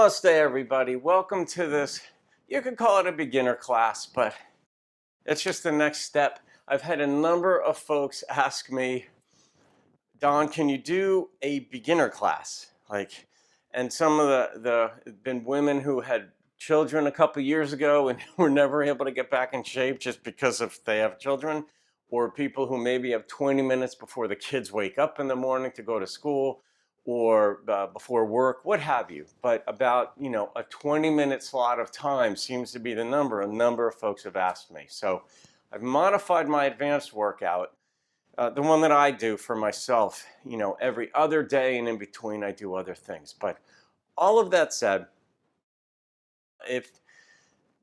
Namaste, everybody. Welcome to this. You could call it a beginner class, but it's just the next step. I've had a number of folks ask me, Don, can you do a beginner class? And some of the been women who had children a couple years ago and were never able to get back in shape just because of they have children, or people who maybe have 20 minutes before the kids wake up in the morning to go to school, or before work, what have you. But about a 20-minute slot of time seems to be the number. A number of folks have asked me, so I've modified my advanced workout. The one that I do for myself, every other day, and in between I do other things. But all of that said, if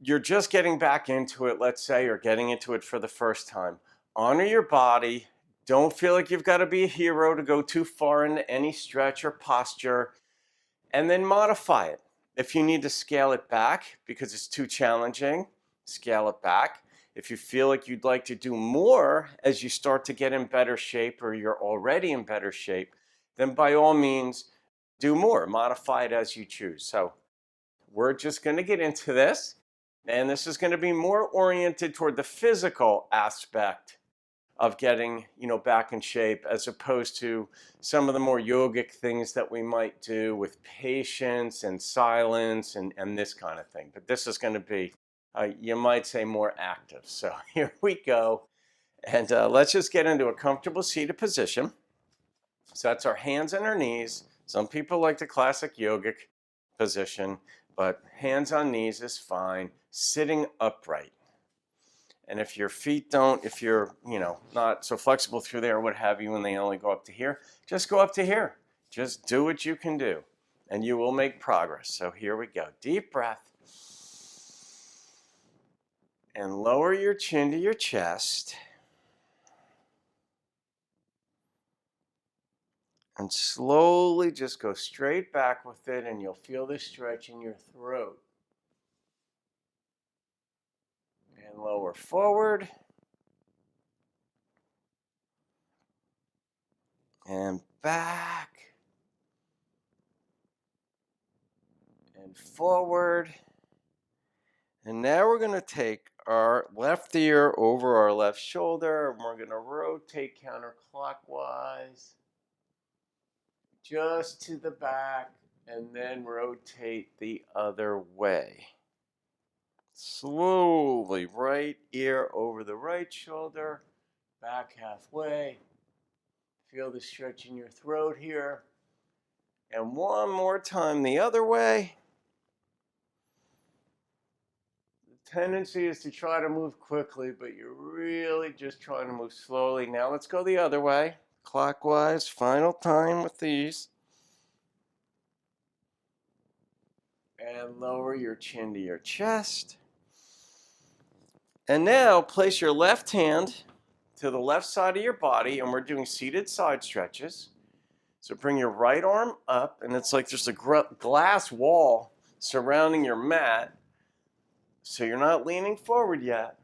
you're just getting back into it, let's say, or getting into it for the first time, honor your body. Don't feel like you've got to be a hero to go too far into any stretch or posture, and then modify it. If you need to scale it back because it's too challenging, scale it back. If you feel like you'd like to do more as you start to get in better shape, or you're already in better shape, then by all means, do more. Modify it as you choose. So we're just going to get into this, and this is going to be more oriented toward the physical aspect of getting back in shape, as opposed to some of the more yogic things that we might do with patience and silence and this kind of thing. But this is going to be, you might say, more active. So here we go. And let's just get into a comfortable seated position. So that's our hands on our knees. Some people like the classic yogic position, but hands on knees is fine. Sitting upright. And if your feet don't, if you're, not so flexible through there or what have you, and they only go up to here, just go up to here. Just do what you can do, and you will make progress. So here we go. Deep breath. And lower your chin to your chest. And slowly just go straight back with it, and you'll feel the stretch in your throat. And lower forward. And back. And forward. And now we're going to take our left ear over our left shoulder, and we're going to rotate counterclockwise just to the back, and then rotate the other way. Slowly, right ear over the right shoulder, back halfway. Feel the stretch in your throat here. And one more time the other way. The tendency is to try to move quickly, but you're really just trying to move slowly. Now let's go the other way, clockwise, final time with these. And lower your chin to your chest. And now place your left hand to the left side of your body, and we're doing seated side stretches. So bring your right arm up, and it's like there's a glass wall surrounding your mat, so you're not leaning forward yet.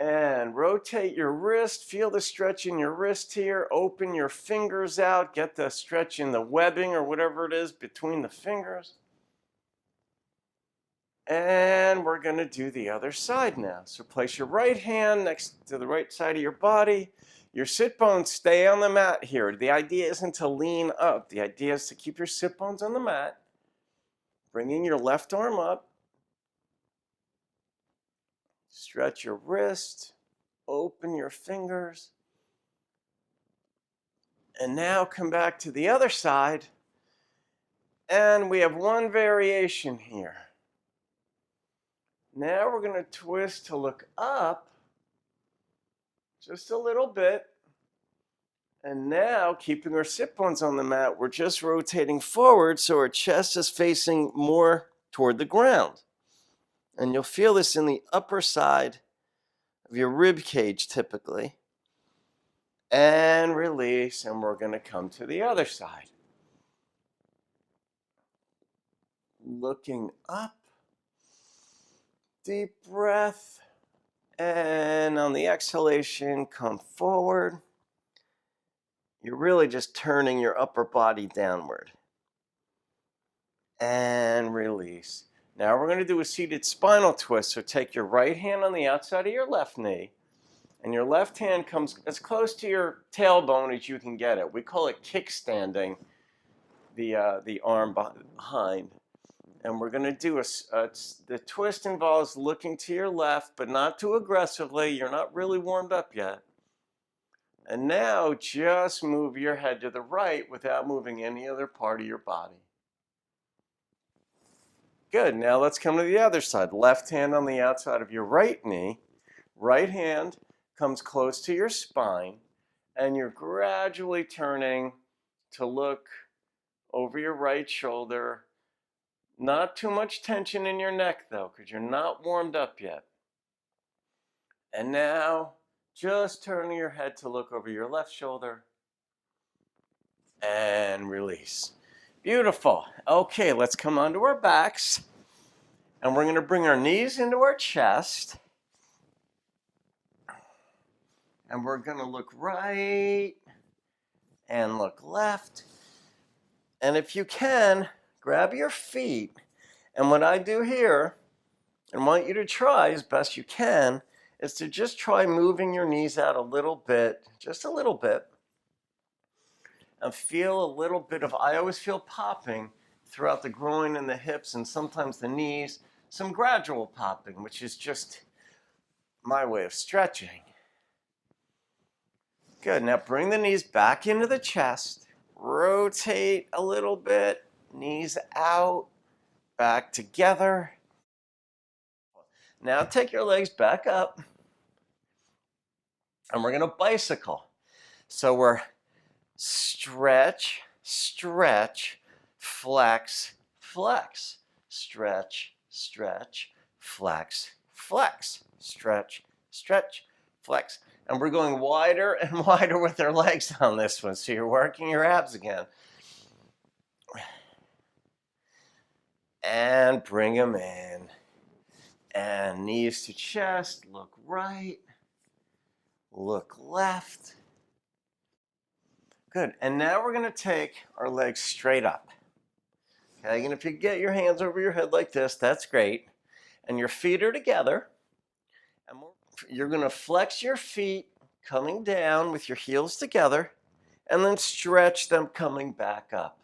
And rotate your wrist, feel the stretch in your wrist here, open your fingers out, get the stretch in the webbing or whatever it is between the fingers. And we're going to do the other side now. So place your right hand next to the right side of your body. Your sit bones stay on the mat here. The idea isn't to lean up. The idea is to keep your sit bones on the mat. Bringing your left arm up. Stretch your wrist. Open your fingers. And now come back to the other side. And we have one variation here. Now we're going to twist to look up just a little bit. And now, keeping our sit bones on the mat, we're just rotating forward so our chest is facing more toward the ground. And you'll feel this in the upper side of your rib cage typically. And release, and we're going to come to the other side. Looking up. Deep breath, and on the exhalation, come forward. You're really just turning your upper body downward. and release. Now we're going to do a seated spinal twist. So take your right hand on the outside of your left knee, and your left hand comes as close to your tailbone as you can get it. We call it kickstanding the arm behind. And we're going to do the twist involves looking to your left, but not too aggressively. You're not really warmed up yet. And now just move your head to the right without moving any other part of your body. Good. Now let's come to the other side. Left hand on the outside of your right knee. Right hand comes close to your spine, and you're gradually turning to look over your right shoulder. Not too much tension in your neck though, because you're not warmed up yet. And now just turning your head to look over your left shoulder and release. Beautiful. Okay, let's come onto our backs, and we're going to bring our knees into our chest, and we're going to look right and look left. And if you can, grab your feet, and what I do here, and want you to try as best you can, is to just try moving your knees out a little bit, just a little bit, and feel a little bit of, I always feel popping throughout the groin and the hips and sometimes the knees, some gradual popping, which is just my way of stretching. Good, now bring the knees back into the chest, rotate a little bit, knees out, back together. Now take your legs back up, and we're going to bicycle. So we're stretch, stretch, flex, flex, stretch, stretch, flex, flex, stretch, stretch, flex. And we're going wider and wider with our legs on this one, so you're working your abs again. And bring them in. And knees to chest, look right, look left. Good, and now we're gonna take our legs straight up. Okay, and if you get your hands over your head like this, that's great. And your feet are together. And you're gonna flex your feet coming down with your heels together, and then stretch them coming back up.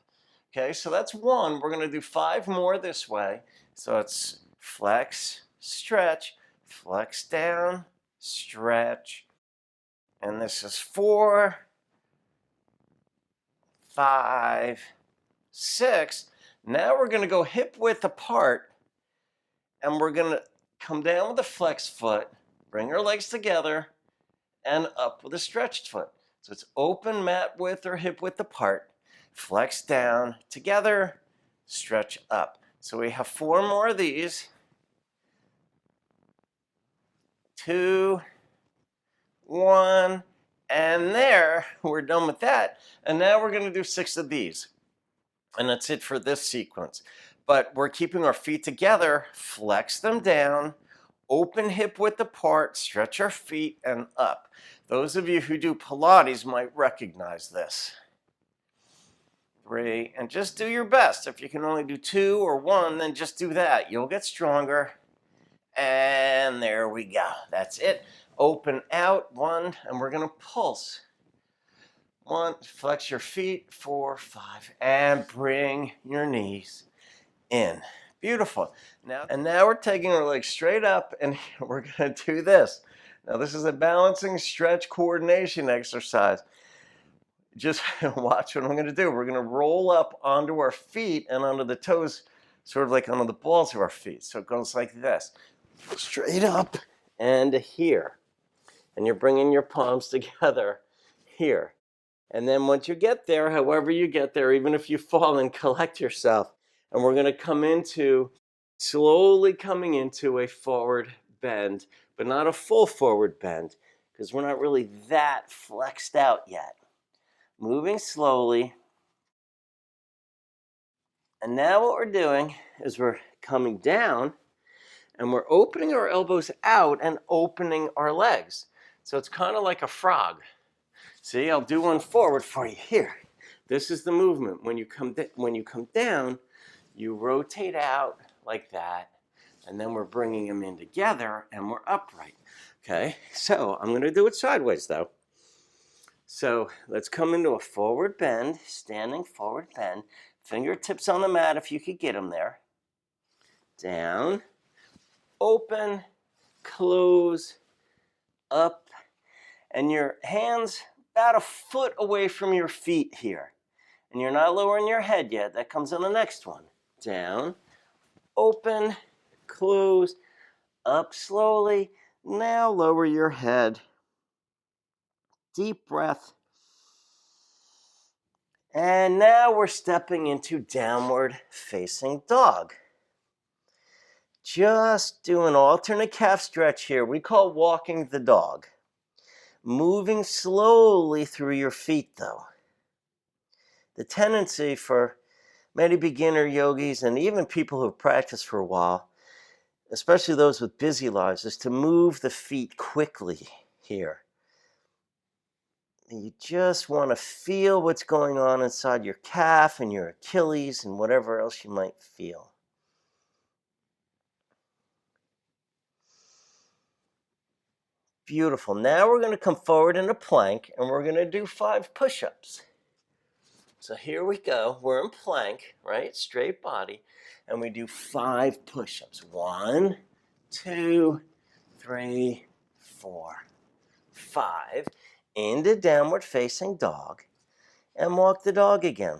Okay, so that's one. We're gonna do 5 more this way. So it's flex, stretch, flex down, stretch. And this is 4, 5, 6. Now we're going to go hip width apart, and we're going to come down with a flexed foot, bring our legs together, and up with a stretched foot. So it's open mat width or hip width apart, flex down, together, stretch up. So we have 4 more of these. 2, 1, and there, we're done with that. And now we're going to do 6 of these. And that's it for this sequence. But we're keeping our feet together, flex them down, open hip width apart, stretch our feet, and up. Those of you who do Pilates might recognize this. 3, and just do your best. If you can only do 2 or 1, then just do that. You'll get stronger. And there we go. That's it. Open out, 1, and we're going to pulse. 1, flex your feet, 4, 5, and bring your knees in. Beautiful. Now we're taking our legs straight up, and we're going to do this. Now this is a balancing stretch coordination exercise. Just watch what I'm going to do. We're going to roll up onto our feet and onto the toes, sort of like onto the balls of our feet. So it goes like this. Straight up and here. And you're bringing your palms together here. And then once you get there, however you get there, even if you fall, and collect yourself. And we're going to come into, slowly coming into a forward bend, but not a full forward bend, because we're not really that flexed out yet. Moving slowly. And now what we're doing is we're coming down, and we're opening our elbows out and opening our legs. So it's kind of like a frog. See, I'll do one forward for you here. This is the movement. When you come down, You rotate out like that, and then we're bringing them in together, and we're upright. Okay, so I'm going to do it sideways, though. So let's come into a forward bend, standing forward bend. Fingertips on the mat if you could get them there. Down, open, close, up, and your hands about a foot away from your feet here. And you're not lowering your head yet. That comes on the next one. Down, open, close, up slowly. Now lower your head. Deep breath. And now we're stepping into downward facing dog. Just do an alternate calf stretch here. We call walking the dog. Moving slowly through your feet, though. The tendency for many beginner yogis and even people who have practiced for a while, especially those with busy lives, is to move the feet quickly here. You just want to feel what's going on inside your calf and your Achilles and whatever else you might feel. Beautiful. Now we're going to come forward in a plank and we're going to do 5 push-ups. So here we go. We're in plank, right? Straight body. And we do 5 push-ups. 1, 2, 3, 4, 5. Into downward facing dog. And walk the dog again.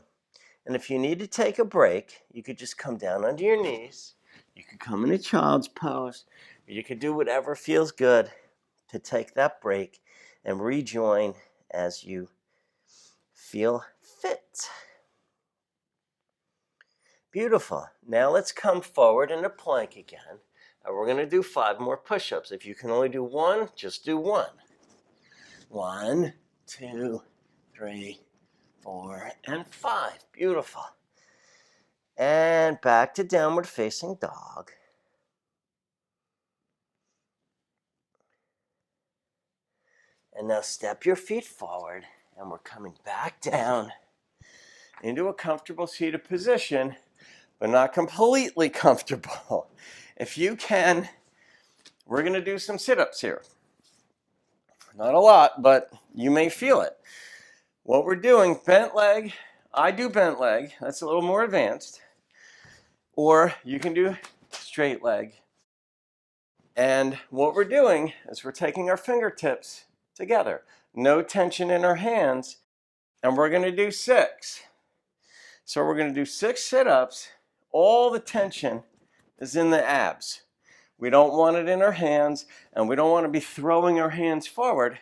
And if you need to take a break, you could just come down onto your knees. You could come in a child's pose. Or you could do whatever feels good to take that break and rejoin as you feel fit. Beautiful. Now let's come forward in a plank again. And we're going to do 5 more push-ups. If you can only do 1, just do 1. 1, 2, 3, 4, and 5. Beautiful. And back to downward facing dog. And now step your feet forward, and we're coming back down into a comfortable seated position, but not completely comfortable. If you can, we're going to do some sit-ups here. Not a lot, but you may feel it. What we're doing, bent leg. I do bent leg. That's a little more advanced. Or you can do straight leg. And what we're doing is we're taking our fingertips together. No tension in our hands. And we're going to do 6. So we're going to do 6 sit-ups. All the tension is in the abs. We don't want it in our hands, and we don't want to be throwing our hands forward.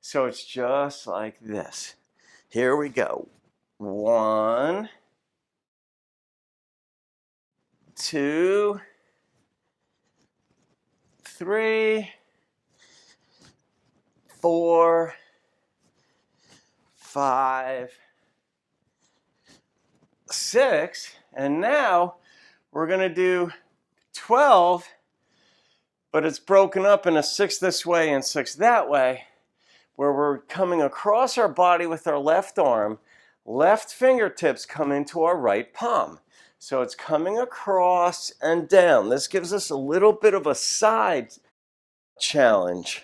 So it's just like this. Here we go. 1, 2, 3, 4, 5, 6, and now we're going to do 12, but it's broken up in a 6 this way and 6 that way, where we're coming across our body with our left arm, left fingertips come into our right palm. So it's coming across and down. This gives us a little bit of a side challenge.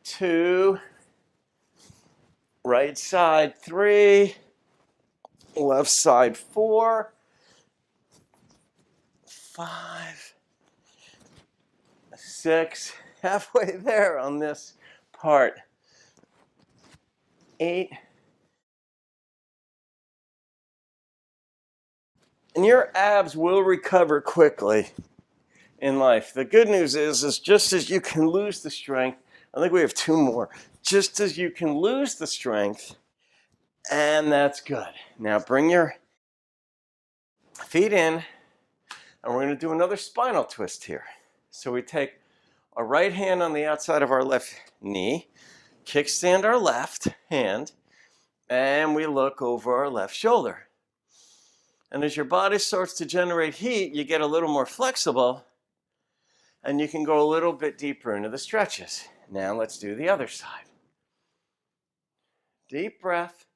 2, right side 3, left side 4, 5, 6, halfway there on this part. 8. And your abs will recover quickly in life. The good news is just as you can lose the strength, I think we have 2 more, just as you can lose the strength, and that's good. Now bring your feet in, and we're going to do another spinal twist here. So we take our right hand on the outside of our left knee, kickstand our left hand, and we look over our left shoulder. And as your body starts to generate heat, you get a little more flexible, and you can go a little bit deeper into the stretches. Now let's do the other side. Deep breath.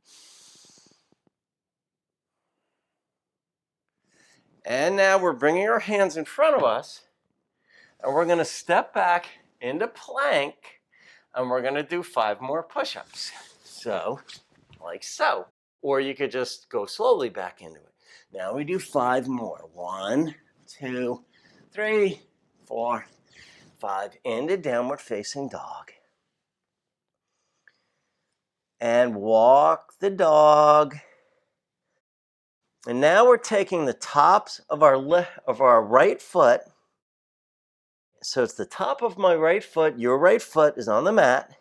And now we're bringing our hands in front of us, and we're going to step back into plank, and we're going to do 5 more push-ups. So, like so. Or you could just go slowly back into it. Now we do 5 more. 1, 2, 3, 4, 5. Into downward facing dog. And walk the dog. And now we're taking the tops of our right foot. So it's the top of my right foot. Your right foot is on the mat.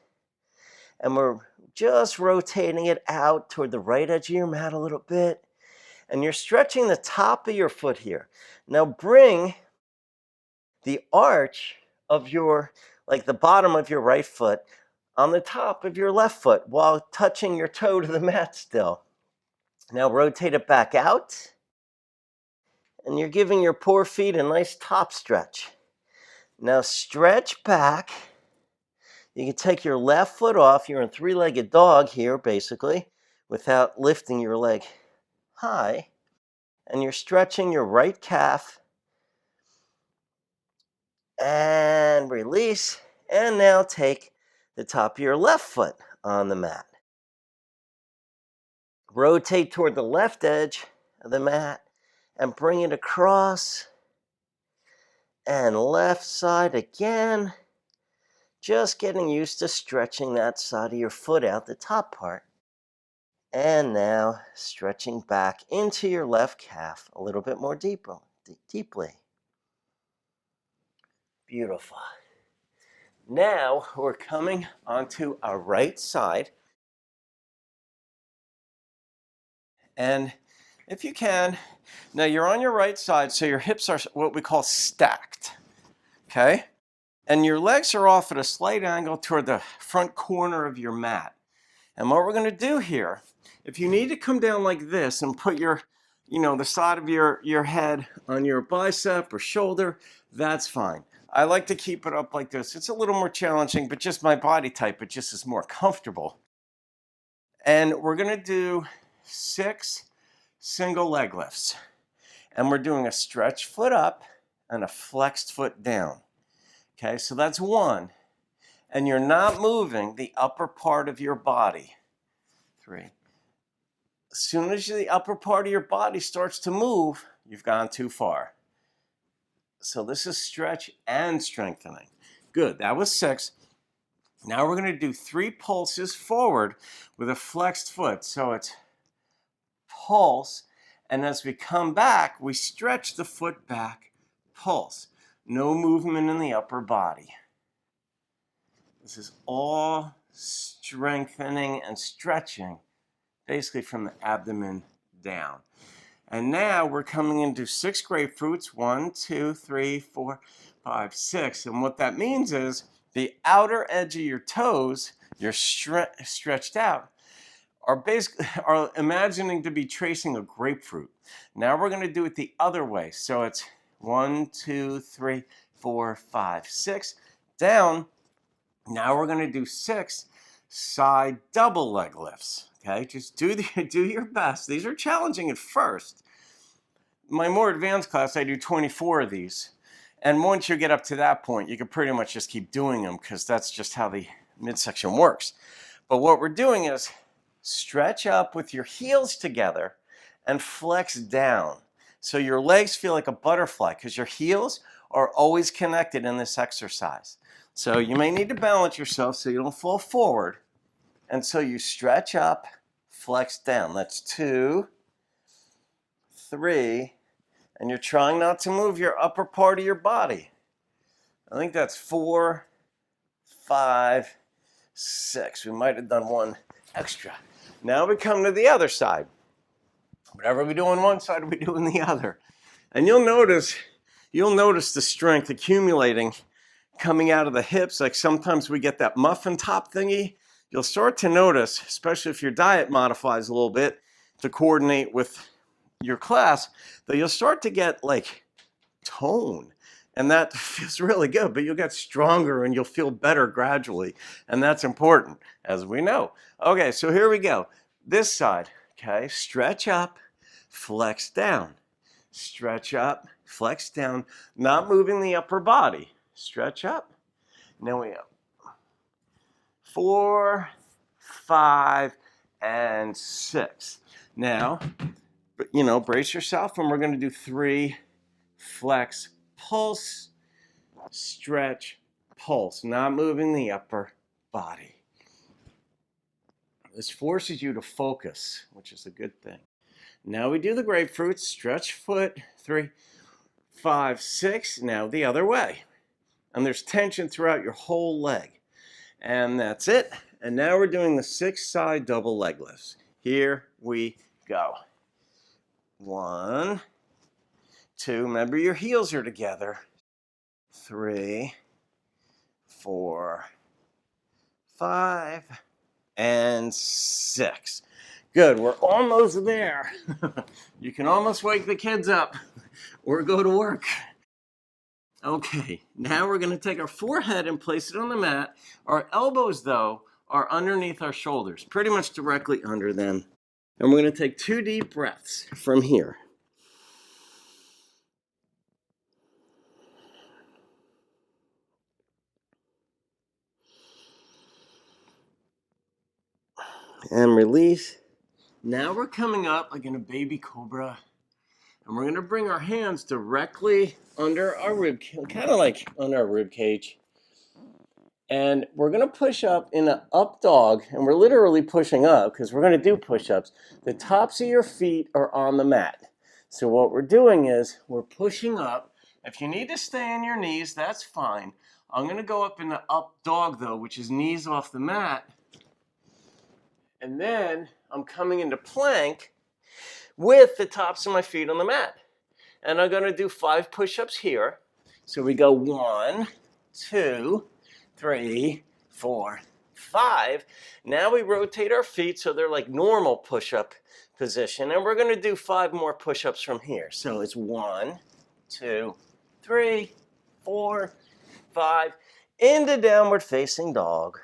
And we're just rotating it out toward the right edge of your mat a little bit. And you're stretching the top of your foot here. Now bring the arch of like the bottom of your right foot on the top of your left foot while touching your toe to the mat still. Now rotate it back out. And you're giving your poor feet a nice top stretch. Now stretch back. You can take your left foot off. You're in 3-legged dog here, basically, without lifting your leg high. And you're stretching your right calf. And release. And now take the top of your left foot on the mat. Rotate toward the left edge of the mat and bring it across. And left side again. Just getting used to stretching that side of your foot out, the top part. And now stretching back into your left calf a little bit more deeply. Beautiful. Now we're coming onto our right side. And if you can, now you're on your right side, so your hips are what we call stacked. Okay? And your legs are off at a slight angle toward the front corner of your mat. And what we're going to do here, if you need to come down like this and put the side of your head on your bicep or shoulder, that's fine. I like to keep it up like this. It's a little more challenging, but just my body type, it just is more comfortable. And we're going to do 6 single leg lifts. And we're doing a stretch foot up and a flexed foot down. Okay, so that's 1. And you're not moving the upper part of your body. 3. As soon as the upper part of your body starts to move, you've gone too far. So this is stretch and strengthening. Good, that was 6. Now we're going to do 3 pulses forward with a flexed foot. So it's pulse, and as we come back, we stretch the foot back, pulse. No movement in the upper body. This is all strengthening and stretching, basically from the abdomen down. And now we're coming into 6 grapefruits. 1, 2, 3, 4, 5, 6. And what that means is the outer edge of your toes, you're stretched out, are imagining to be tracing a grapefruit. Now we're going to do it the other way. So it's 1, 2, 3, 4, 5, 6. Down. Now we're going to do 6 side double leg lifts. Okay, just do your best. These are challenging at first. My more advanced class, I do 24 of these. And once you get up to that point, you can pretty much just keep doing them because that's just how the midsection works. But what we're doing is stretch up with your heels together and flex down. So your legs feel like a butterfly because your heels are always connected in this exercise. So you may need to balance yourself so you don't fall forward. And so you stretch up, flex down. That's 2, 3, and you're trying not to move your upper part of your body. I think that's 4, 5, 6. We might have done 1 extra. Now we come to the other side. Whatever we do on one side, we do on the other. And you'll notice the strength accumulating coming out of the hips. Like sometimes we get that muffin top thingy. You'll start to notice, especially if your diet modifies a little bit to coordinate with your class, that you'll start to get like tone. And that feels really good, but you'll get stronger and you'll feel better gradually. And that's important, as we know. Okay, so here we go. This side, okay, stretch up, flex down. stretch up, flex down, not moving the upper body. Stretch up. Now we up. 4, 5, and 6. Now, brace yourself, and we're going to do 3 flex, pulse, stretch, pulse, not moving the upper body. This forces you to focus, which is a good thing. Now we do the grapefruit, stretch foot, 3, 5, 6. Now the other way. And there's tension throughout your whole leg. And that's it. And now we're doing the 6-side double leg lifts. Here we go. 1, 2. Remember your heels are together. 3, 4, 5, and 6. Good, we're almost there. You can almost wake the kids up or go to work. Okay, now we're going to take our forehead and place it on the mat. Our elbows, though, are underneath our shoulders, pretty much directly under them. And we're going to take 2 deep breaths from here. And release. Now we're coming up like in a baby cobra. And we're going to bring our hands directly under our rib cage, kind of like under our rib cage. And we're going to push up in an up dog. And we're literally pushing up because we're going to do push-ups. The tops of your feet are on the mat. So what we're doing is we're pushing up. If you need to stay on your knees, that's fine. I'm going to go up in the up dog, though, which is knees off the mat. And then I'm coming into plank with the tops of my feet on the mat. And I'm going to do 5 push-ups here. So we go 1, 2, 3, 4, 5. Now we rotate our feet so they're like normal push-up position. And we're going to do 5 more push-ups from here. So it's 1, 2, 3, 4, 5. Into downward facing dog.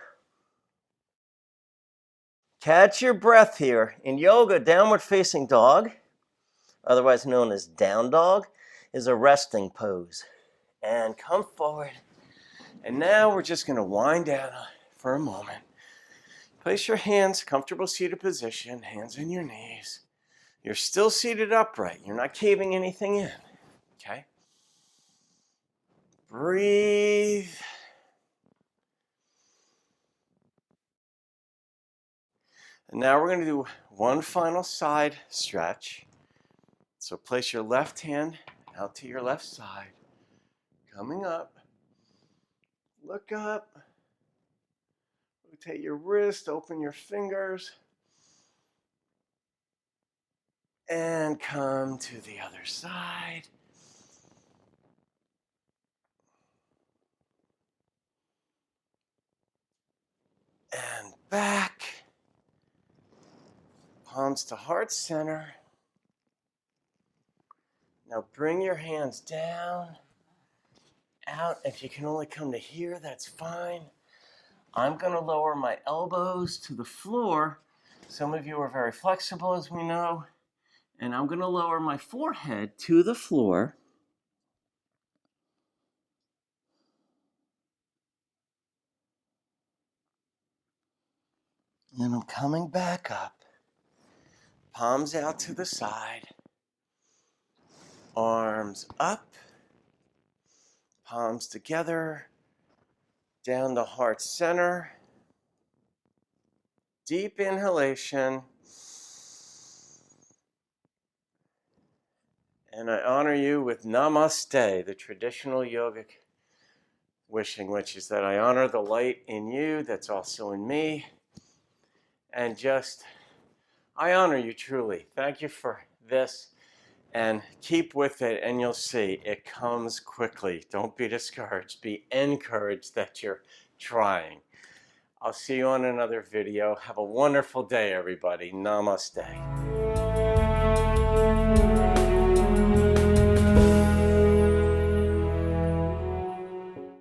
Catch your breath here. In yoga, downward facing dog, otherwise known as down dog, is a resting pose. And come forward. And now we're just going to wind down for a moment. Place your hands, comfortable seated position, hands on your knees. You're still seated upright. You're not caving anything in. Okay? Breathe. And now we're going to do one final side stretch. So place your left hand out to your left side. Coming up. Look up. Rotate your wrist, open your fingers. And come to the other side. And back. Palms to heart center. Now bring your hands down, out. If you can only come to here, that's fine. I'm going to lower my elbows to the floor. Some of you are very flexible, as we know. And I'm going to lower my forehead to the floor. And I'm coming back up. Palms out to the side. Arms up. Palms together. Down to heart center. Deep inhalation. And I honor you with Namaste, the traditional yogic wishing, which is that I honor the light in you that's also in me. And I honor you truly. Thank you for this. And keep with it, and you'll see it comes quickly. Don't be discouraged. Be encouraged that you're trying. I'll see you on another video. Have a wonderful day, everybody. Namaste.